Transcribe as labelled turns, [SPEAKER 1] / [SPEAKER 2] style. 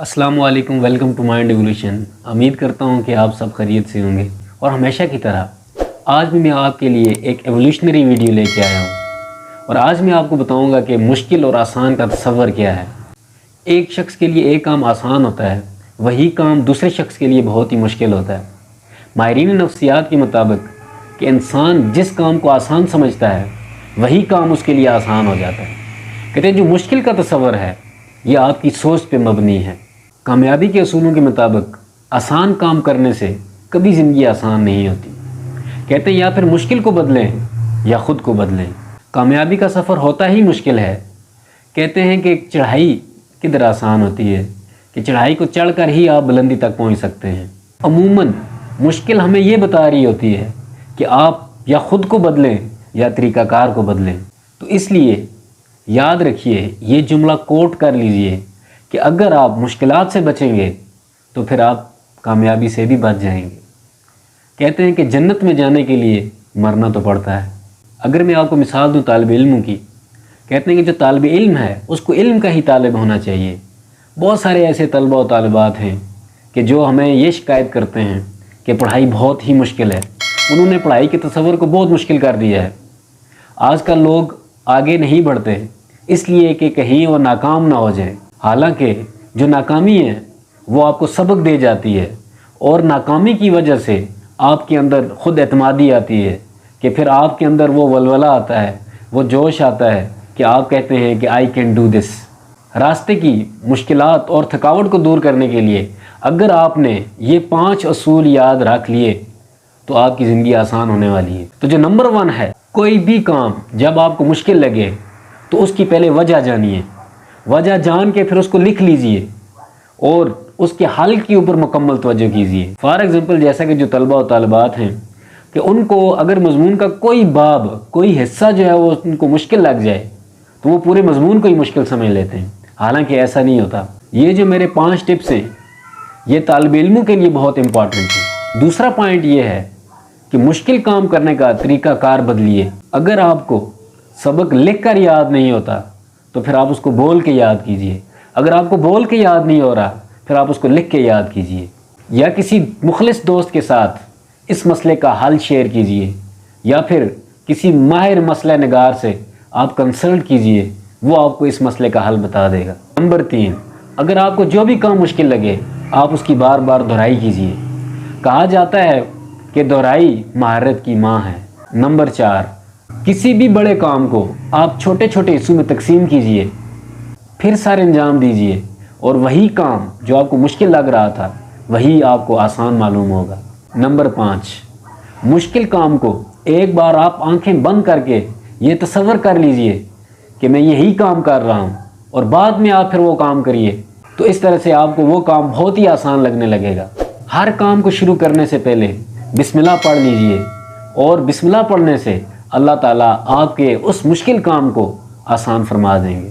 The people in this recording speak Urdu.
[SPEAKER 1] السلام علیکم، ویلکم ٹو مائنڈ ایولیوشن۔ امید کرتا ہوں کہ آپ سب خیریت سے ہوں گے، اور ہمیشہ کی طرح آج بھی میں آپ کے لیے ایک ایولیوشنری ویڈیو لے کے آیا ہوں، اور آج میں آپ کو بتاؤں گا کہ مشکل اور آسان کا تصور کیا ہے۔ ایک شخص کے لیے ایک کام آسان ہوتا ہے، وہی کام دوسرے شخص کے لیے بہت ہی مشکل ہوتا ہے۔ ماہرین نفسیات کے مطابق کہ انسان جس کام کو آسان سمجھتا ہے وہی کام اس کے لیے آسان ہو جاتا ہے۔ کہتے ہیں جو مشکل کا تصور ہے یہ آپ کی سوچ پہ مبنی ہے۔ کامیابی کے اصولوں کے مطابق آسان کام کرنے سے کبھی زندگی آسان نہیں ہوتی۔ کہتے ہیں یا پھر مشکل کو بدلیں یا خود کو بدلیں۔ کامیابی کا سفر ہوتا ہی مشکل ہے۔ کہتے ہیں کہ چڑھائی کدھر آسان ہوتی ہے کہ چڑھائی کو چڑھ کر ہی آپ بلندی تک پہنچ سکتے ہیں۔ عموماً مشکل ہمیں یہ بتا رہی ہوتی ہے کہ آپ یا خود کو بدلیں یا طریقہ کار کو بدلیں۔ تو اس لیے یاد رکھیے، یہ جملہ کوٹ کر لیجئے کہ اگر آپ مشکلات سے بچیں گے تو پھر آپ کامیابی سے بھی بچ جائیں گے۔ کہتے ہیں کہ جنت میں جانے کے لیے مرنا تو پڑتا ہے۔ اگر میں آپ کو مثال دوں طالب علموں کی، کہتے ہیں کہ جو طالب علم ہے اس کو علم کا ہی طالب ہونا چاہیے۔ بہت سارے ایسے طلبہ و طالبات ہیں کہ جو ہمیں یہ شکایت کرتے ہیں کہ پڑھائی بہت ہی مشکل ہے۔ انہوں نے پڑھائی کے تصور کو بہت مشکل کر دیا ہے۔ آج کل لوگ آگے نہیں بڑھتے اس لیے کہ کہیں وہ ناکام نہ ہو جائیں، حالانکہ جو ناکامی ہے وہ آپ کو سبق دے جاتی ہے، اور ناکامی کی وجہ سے آپ کے اندر خود اعتمادی آتی ہے کہ پھر آپ کے اندر وہ ولولہ آتا ہے، وہ جوش آتا ہے کہ آپ کہتے ہیں کہ آئی کین ڈو دس۔ راستے کی مشکلات اور تھکاوٹ کو دور کرنے کے لیے اگر آپ نے یہ 5 اصول یاد رکھ لیے تو آپ کی زندگی آسان ہونے والی ہے۔ تو جو نمبر 1 ہے، کوئی بھی کام جب آپ کو مشکل لگے تو اس کی پہلے وجہ جانیے، وجہ جان کے پھر اس کو لکھ لیجئے اور اس کے حل کے اوپر مکمل توجہ کیجئے۔ فار ایگزامپل جیسا کہ جو طلبہ و طالبات ہیں کہ ان کو اگر مضمون کا کوئی باب، کوئی حصہ جو ہے وہ ان کو مشکل لگ جائے تو وہ پورے مضمون کو ہی مشکل سمجھ لیتے ہیں، حالانکہ ایسا نہیں ہوتا۔ یہ جو میرے 5 ٹپس ہیں یہ طالب علموں کے لیے بہت امپورٹنٹ ہے۔ دوسرا پوائنٹ یہ ہے کہ مشکل کام کرنے کا طریقہ کار بدلیے۔ اگر آپ کو سبق لکھ کر یاد نہیں ہوتا تو پھر آپ اس کو بول کے یاد کیجئے۔ اگر آپ کو بول کے یاد نہیں ہو رہا پھر آپ اس کو لکھ کے یاد کیجئے، یا کسی مخلص دوست کے ساتھ اس مسئلے کا حل شیئر کیجئے، یا پھر کسی ماہر مسئلہ نگار سے آپ کنسلٹ کیجئے، وہ آپ کو اس مسئلے کا حل بتا دے گا۔ نمبر 3، اگر آپ کو جو بھی کام مشکل لگے آپ اس کی بار بار دہرائی کیجئے۔ کہا جاتا ہے کہ دہرائی مہارت کی ماں ہے۔ نمبر 4، کسی بھی بڑے کام کو آپ چھوٹے چھوٹے حصوں میں تقسیم کیجئے، پھر سارے انجام دیجئے، اور وہی کام جو آپ کو مشکل لگ رہا تھا وہی آپ کو آسان معلوم ہوگا۔ نمبر 5، مشکل کام کو ایک بار آپ آنکھیں بند کر کے یہ تصور کر لیجئے کہ میں یہی کام کر رہا ہوں، اور بعد میں آپ پھر وہ کام کریے، تو اس طرح سے آپ کو وہ کام بہت ہی آسان لگنے لگے گا۔ ہر کام کو شروع کرنے سے پہلے بسم اللہ پڑھ لیجئے، اور بسم اللہ پڑھنے سے اللہ تعالیٰ آپ کے اس مشکل کام کو آسان فرما دیں گے۔